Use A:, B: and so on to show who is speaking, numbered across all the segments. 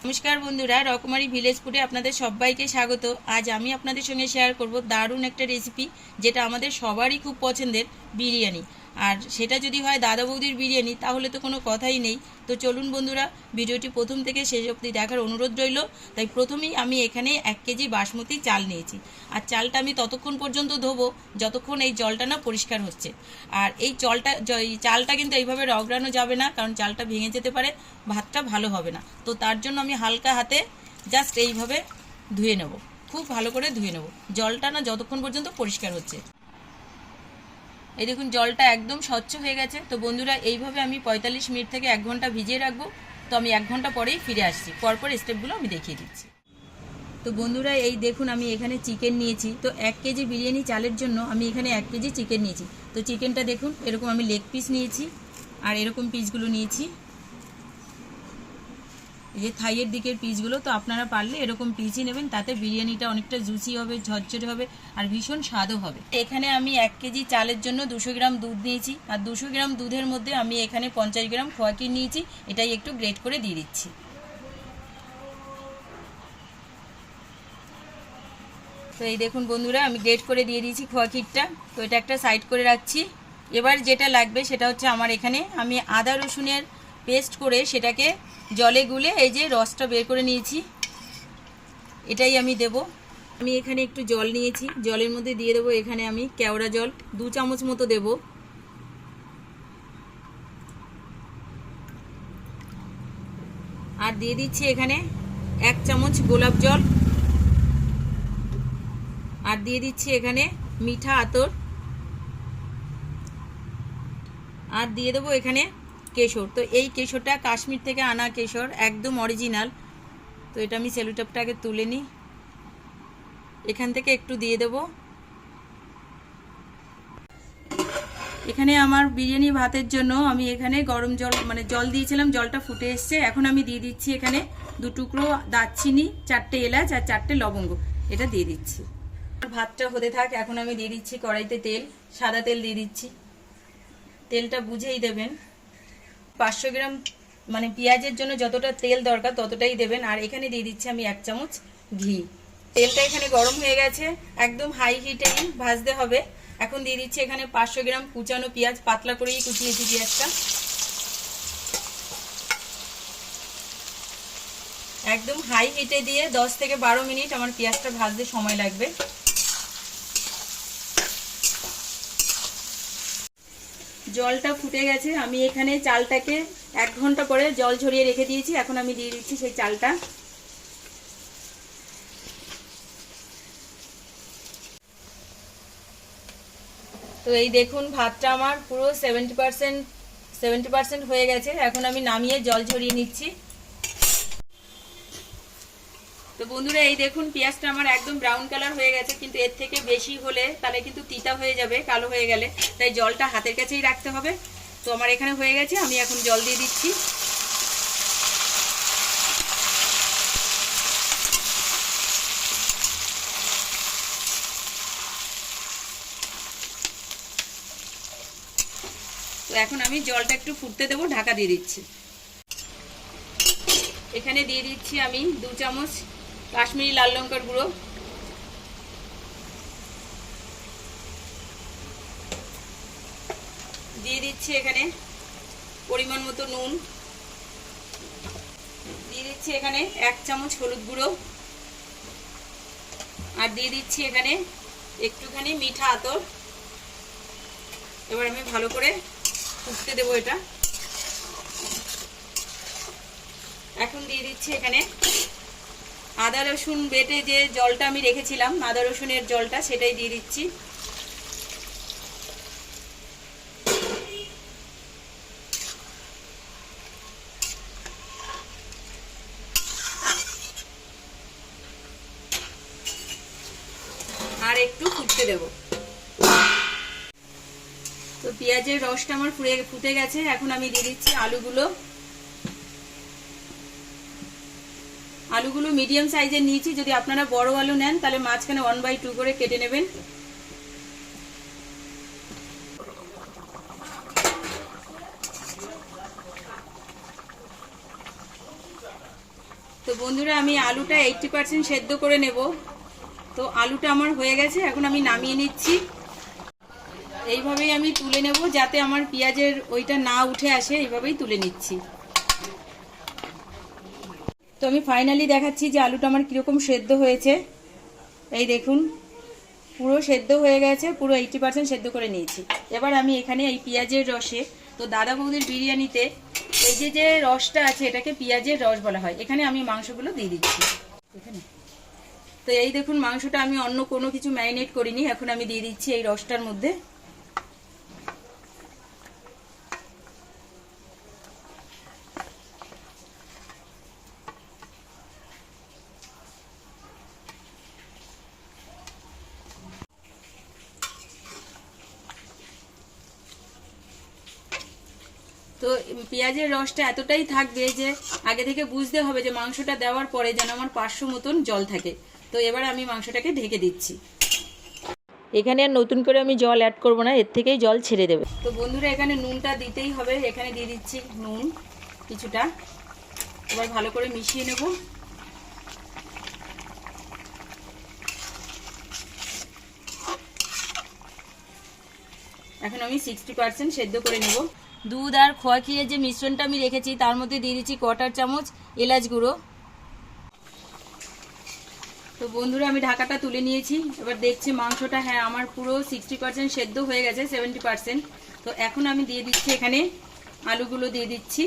A: नमस्कार बंधुरा रकमारी ভিলেজ ফুডে আপনাদের সবাইকে স্বাগত। আজ আমি আপনাদের সঙ্গে শেয়ার করব দারুণ একটা রেসিপি, যেটা আমাদের সবারই খুব পছন্দের বিরিয়ানি। আর সেটা যদি হয় দাদা বৌদির বিরিয়ানি তাহলে তো কোনো কথাই নেই। তো চলুন বন্ধুরা, ভিডিওটি প্রথম থেকে শেষ অবধি দেখার অনুরোধ রইল। তাই প্রথমেই আমি এখানে 1 কেজি বাসমতি চাল নিয়েছি। আর চালটা আমি ততক্ষণ পর্যন্ত ধোবো যতক্ষণ এই জলটা না পরিষ্কার হচ্ছে। আর এই চালটা কিন্তু এইভাবে রগড়ানো যাবে না, কারণ চালটা ভেঙে যেতে পারে, ভাতটা ভালো হবে না। তো তার জন্য আমি হালকা হাতে জাস্ট এইভাবে ধুয়ে নেব, খুব ভালো করে ধুয়ে নেব, জলটা না যতক্ষণ পর্যন্ত পরিষ্কার হচ্ছে। এই দেখুন জলটা একদম স্বচ্ছ হয়ে গেছে। তো বন্ধুরা, এইভাবে আমি 45 মিনিট থেকে 1 ঘন্টা ভিজিয়ে রাখবো। তো আমি 1 ঘন্টা পরেই ফিরে আসছি, পরপর স্টেপগুলো আমি দেখিয়ে দিচ্ছি। তো বন্ধুরা, এই দেখুন আমি এখানে চিকেন নিয়েছি। তো 1 কেজি বিরিয়ানি চালের জন্য আমি এখানে 1 কেজি চিকেন নিয়েছি। তো চিকেনটা দেখুন, এরকম আমি লেগ পিস নিয়েছি আর এরকম পিসগুলো নিয়েছি, এই যে থাইয়ের দিকের পিসগুলো। তো আপনারা পারলে এরকম পিসই নেবেন, তাতে বিরিয়ানিটা অনেকটা জুসি হবে, ঝরঝরে হবে আর ভীষণ স্বাদও হবে। এখানে আমি 1 কেজি চালের জন্য 200 গ্রাম দুধ নিয়েছি। আর 200 গ্রাম দুধের মধ্যে আমি এখানে 50 গ্রাম খোয়া ক্ষীর নিয়েছি। এটাই একটু গ্রেট করে দিয়ে দিচ্ছি। তো এই দেখুন বন্ধুরা, আমি গ্রেট করে দিয়ে দিয়েছি খোয়া ক্ষীরটা। তো এটা একটা সাইড করে রাখছি। এবার যেটা লাগবে সেটা হচ্ছে আমার এখানে আমি আদা রসুনের পেস্ট করে সেটাকে জলে গুলে এই যে রসটা বের করে নিয়েছি, এটাই আমি দেব। আমি এখানে একটু জল নিয়েছি, জলের মধ্যে দিয়ে দেবো এখানে আমি কেওড়া জল 2 চামচ মতো দেব। আর দিয়ে দিচ্ছি এখানে 1 চামচ গোলাপ জল। আর দিয়ে দিচ্ছি এখানে মিঠা আতর। আর দিয়ে দেবো এখানে কেশর। তো এই কেশরটা কাশ্মীর থেকে আনা কেশর, একদম অরিজিনাল। তো এটা আমি সেলোটেপটা আগে তুলে নিই, এখান থেকে একটু দিয়ে দেব। এখানে আমার বিরিয়ানি ভাতের জন্য আমি এখানে গরম জল মানে জল দিয়েছিলাম, জলটা ফুটে এসছে। এখন আমি দিয়ে দিচ্ছি এখানে 2 টুকরো দারচিনি, 4টে এলাচ আর 4টে লবঙ্গ, এটা দিয়ে দিচ্ছি। ভাতটা হতে থাক, এখন আমি দিয়ে দিচ্ছি কড়াইতে তেল, সাদা তেল দিয়ে দিচ্ছি। তেলটা বুঝেই দেবেন। 500 গ্রাম মানে পেঁয়াজের জন্য যতটা তেল দরকার ততটাই দেবেন। আর এখানে দিয়ে দিচ্ছি আমি 1 চামচ ঘি। তেলটা এখানে গরম হয়ে গেছে, একদম হাই হিটেই ভাজতে হবে। এখন দিয়ে দিচ্ছি এখানে 500 গ্রাম কুচানো পেঁয়াজ, পাতলা করেই কুচিয়েছি পেঁয়াজটা। একদম হাই হিটে দিয়ে 10 থেকে 12 মিনিট আমার পেঁয়াজটা ভাজতে সময় লাগবে। জলটা ফুটে গেছে, আমি এখানে চালটাকে 1 ঘন্টা পরে জল ঝরিয়ে রেখে দিয়েছি। এখন আমি দিয়ে দিচ্ছি সেই চালটা। তো এই দেখুন ভাতটা আমার পুরো 70% হয়ে গেছে। এখন আমি নামিয়ে জল ঝরিয়ে নিচ্ছি। তো বন্ধুরা, এই দেখুন পেঁয়াজটা আমার একদম ব্রাউন কালার হয়ে গেছে, কিন্তু এর থেকে বেশি হলে তাহলে কিন্তু তিতা হয়ে যাবে, কালো হয়ে গেলে। তাই জলটা হাতের কাছেই রাখতে হবে। তো আমার এখানে হয়ে গেছে, আমি এখন জল দিয়ে দিচ্ছি। তো এখন আমি জলটা একটু ফুটতে দেবো, ঢাকা দিয়ে দিচ্ছি। এখানে দিয়ে দিচ্ছি আমি 2 চামচ কাশ্মীরি লাল লঙ্কার গুঁড়ো। দিয়ে দিচ্ছি এখানে পরিমাণ মতো নুন। দিয়ে দিচ্ছি এখানে 1 চামচ হলুদ গুঁড়ো। আর দিয়ে দিচ্ছি এখানে একটুখানি মিঠা আতর। এবার আমি ভালো করে ফুটতে দেবো এটা। এখন দিয়ে দিচ্ছি এখানে আদা রসুন বেটে যে জলটা আমি রেখেছিলাম, আদা রসুনের জলটা, সেটাই দিয়ে দিচ্ছি। আর একটু ফুটতে দেব। তো পেঁয়াজের রসটা আমার ফুটে গেছে। এখন আমি দিয়ে দিচ্ছি আলুগুলো। আলুগুলো মিডিয়াম সাইজের নিয়েছি, যদি আপনারা বড় আলু নেন তাহলে মাঝখানে 1/2 করে কেটে নেবেন। তো তো বন্ধুরা আমি আলুটা 80% সেদ্ধ করে নেব। তো আলুটা আমার হয়ে গেছে, এখন আমি নামিয়ে নিচ্ছি। এইভাবেই আমি তুলে নেব যাতে আমার পেঁয়াজের ওইটা না উঠে আসে, এইভাবেই তুলে নিচ্ছি। তো আমি ফাইনালি দেখাচ্ছি যে আলুটা আমার কীরকম সেদ্ধ হয়েছে। এই দেখুন পুরো সেদ্ধ হয়ে গেছে, পুরো 80% সেদ্ধ করে নিয়েছি। এবার আমি এখানে এই পেঁয়াজের রসে, তো দাদা বৌদির বিরিয়ানিতে এই যে রসটা আছে এটাকে পেঁয়াজের রস বলা হয়, এখানে আমি মাংসগুলো দিয়ে দিচ্ছি এখানে। তো এই দেখুন মাংসটা আমি অন্য কোনো কিছু ম্যারিনেট করিনি, এখন আমি দিয়ে দিচ্ছি এই রসটার মধ্যে। তো পেঁয়াজের রসটা এতটাই থাকবে যে আগে থেকে বুঝতে হবে যে মাংসটা দেওয়ার পরে যেন আমার 500 মতন জল থাকে। তো এবার আমি মাংসটাকে ঢেকে দিচ্ছি। এখানে আর নতুন করে আমি জল অ্যাড করব না, এর থেকেই জল ছেড়ে দেবে। তো বন্ধুরা এখানে নুনটা দিতেই হবে, এখানে দিয়ে দিচ্ছি নুন কিছুটা। এবার ভালো করে মিশিয়ে নেব। এখন আমি 60% সেদ্ধ করে নেব। দুধ আর খোয়া ক্ষীরের যে মিশ্রণটা আমি রেখেছি তার মধ্যে দিয়ে দিচ্ছি 1/4 চামচ এলাচ গুঁড়ো। তো বন্ধুরা আমি ঢাকাটা তুলে নিয়েছি, এবার দেখছি মাংসটা হ্যাঁ আমার পুরো 60% সেদ্ধ হয়ে গেছে, 70%। তো এখন আমি দিয়ে দিচ্ছি এখানে আলুগুলো দিয়ে দিচ্ছি।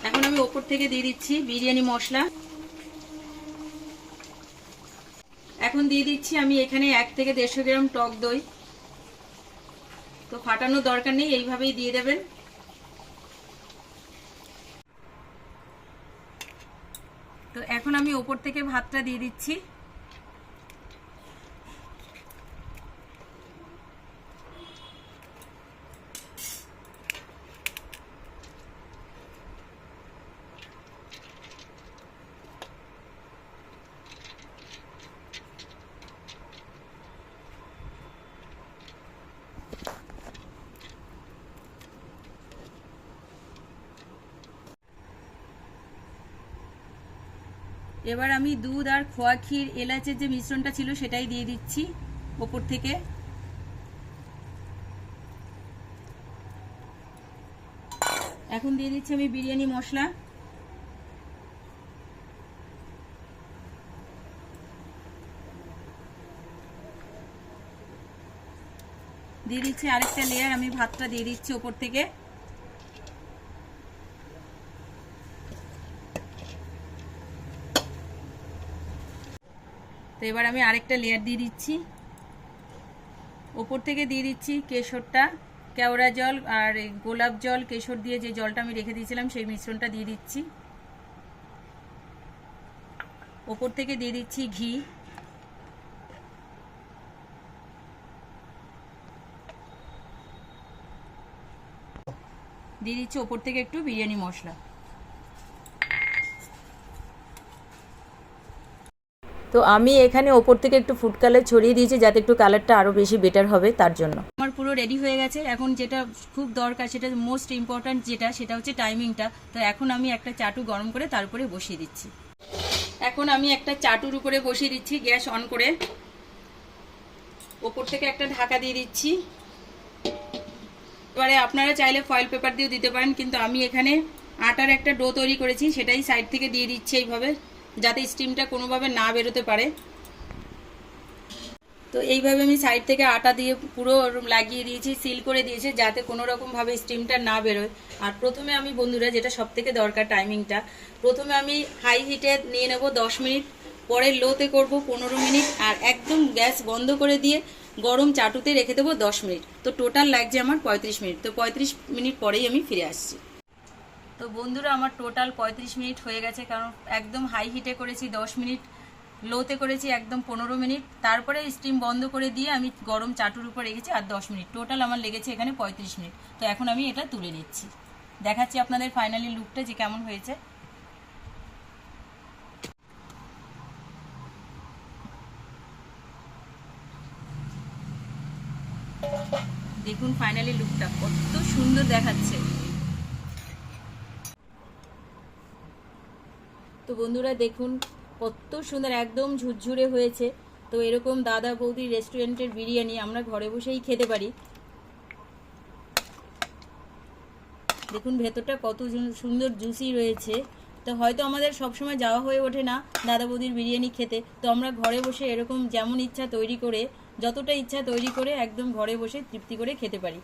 A: এখন আমি ওপর থেকে দিয়ে দিচ্ছি বিরিয়ানি মশলা। এখন দিয়ে দিচ্ছি আমি এখানে 1 থেকে 150 গ্রাম টক দই। তো ফাটানোর দরকার নেই, এইভাবেই দিয়ে দেবেন। তো এখন আমি ওপর থেকে ভাতটা দিয়ে দিচ্ছি। এবার আমি দুধ আর খোয়া ক্ষীর এলাচের যে মিশ্রণটা ছিল সেটাই দিয়ে দিচ্ছি ওপর থেকে। এখন দিয়ে দিচ্ছি আমি বিরিয়ানি মশলা। দিয়ে দিচ্ছি আরেকটা লেয়ার, আমি ভাতটা দিয়ে দিচ্ছি ওপর থেকে। তো এবার আমি আরেকটা লেয়ার দিয়ে দিচ্ছি। ওপর থেকে দিয়ে দিচ্ছি কেশরটা, কেওড়া জল আর গোলাপ জল কেশর দিয়ে যে জলটা আমি রেখে দিয়েছিলাম সেই মিশ্রণটা দিয়ে দিচ্ছি। ওপর থেকে দিয়ে দিচ্ছি ঘি। দিয়ে দিচ্ছি ওপর থেকে একটু বিরিয়ানি মশলা। তো আমি এখানে ওপর থেকে একটু ফুড কালার ছড়িয়ে দিয়েছি যাতে একটু কালারটা আরও বেশি বেটার হবে তার জন্য। আমার পুরো রেডি হয়ে গেছে। এখন যেটা খুব দরকার, সেটা মোস্ট ইম্পর্ট্যান্ট সেটা হচ্ছে টাইমিংটা। তো এখন আমি একটা চাটু গরম করে তার উপরে বসিয়ে দিচ্ছি। এখন আমি একটা চাটুর উপরে বসিয়ে দিচ্ছি গ্যাস অন করে। ওপর থেকে একটা ঢাকা দিয়ে দিচ্ছি। এবারে আপনারা চাইলে ফয়েল পেপার দিয়েও দিতে পারেন, কিন্তু আমি এখানে আটার একটা ডো তৈরি করেছি সেটাই সাইড থেকে দিয়ে দিচ্ছি এইভাবে, যাতে স্টিমটা কোনোভাবে না বেরোতে পারে। তো এইভাবে আমি সাইড থেকে আটা দিয়ে পুরো লাগিয়ে দিয়েছি, সিল করে দিয়েছি যাতে কোনো রকমভাবে স্টিমটা না বেরোয়। আর প্রথমে আমি বন্ধুরা, যেটা সব থেকে দরকার টাইমিংটা, প্রথমে আমি হাই হিটে নিয়ে নেব 10 মিনিট, পরে লোতে করব 15 মিনিট, আর একদম গ্যাস বন্ধ করে দিয়ে গরম চাটুতে রেখে দেবো 10 মিনিট। তো টোটাল লাগছে আমার 35 মিনিট। তো 35 মিনিট পরেই আমি ফিরে আসছি। তো বন্ধুরা আমার টোটাল 35 মিনিট হয়ে গেছে, কারণ একদম হাই হিটে করেছি 10 মিনিট, লোতে করেছি একদম 15 মিনিট, তারপরে স্টিম বন্ধ করে দিয়ে আমি গরম চাটুর উপর রেখেছি আর 10 মিনিট। টোটাল আমার লেগেছে এখানে 35 মিনিট। তো এখন আমি এটা তুলে নিচ্ছি, দেখাচ্ছি আপনাদের ফাইনালি লুকটা যে কেমন হয়েছে। দেখুন ফাইনালি লুকটা কত সুন্দর দেখাচ্ছে। তো বন্ধুরা দেখুন কত সুন্দর, একদম ঝুরঝুরে হয়েছে। তো এরকম দাদা বৌদি রেস্টুরেন্টের বিরিয়ানি আমরা ঘরে বসেই খেতে পারি। দেখুন ভেতরটা কত সুন্দর জুসি রয়েছে। তো হয়তো আমাদের সবসময় যাওয়া হয়ে ওঠে না দাদা বৌদির বিরিয়ানি খেতে, তো আমরা ঘরে বসে এরকম যেমন ইচ্ছা তৈরি করে, যতটা ইচ্ছা তৈরি করে একদম ঘরে বসে তৃপ্তি করে খেতে পারি।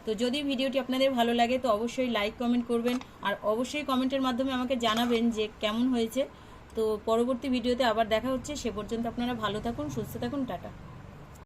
A: তো যদি ভিডিওটি আপনাদের ভালো লাগে তো অবশ্যই লাইক কমেন্ট করবেন, আর অবশ্যই কমেন্টের মাধ্যমে আমাকে জানাবেন যে কেমন হয়েছে। তো পরবর্তী ভিডিওতে আবার দেখা হচ্ছে, সে পর্যন্ত আপনারা ভালো থাকুন, সুস্থ থাকুন, টাটা।